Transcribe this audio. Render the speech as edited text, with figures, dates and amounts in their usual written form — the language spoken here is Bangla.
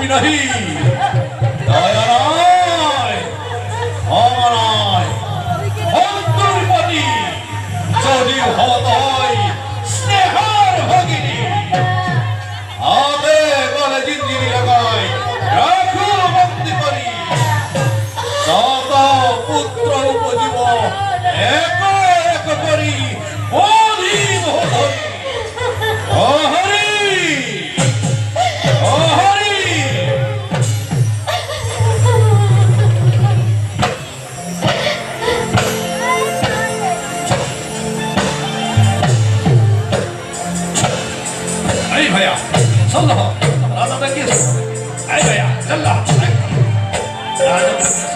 আমি নাহি দয়া নয় ক্ষমা নয় অন্তর্পতি যদি হত হয় স্নেহার ভগিনী আবে বলে জিন্দিগি লাগায় রাখো বন্দি করি যত পুত্র উপজীব এক এক করি অধীন হরি ও হরি ও হরি এই ভাইয়া চল রাজা দেখিস এই ভাইয়া চল রাজা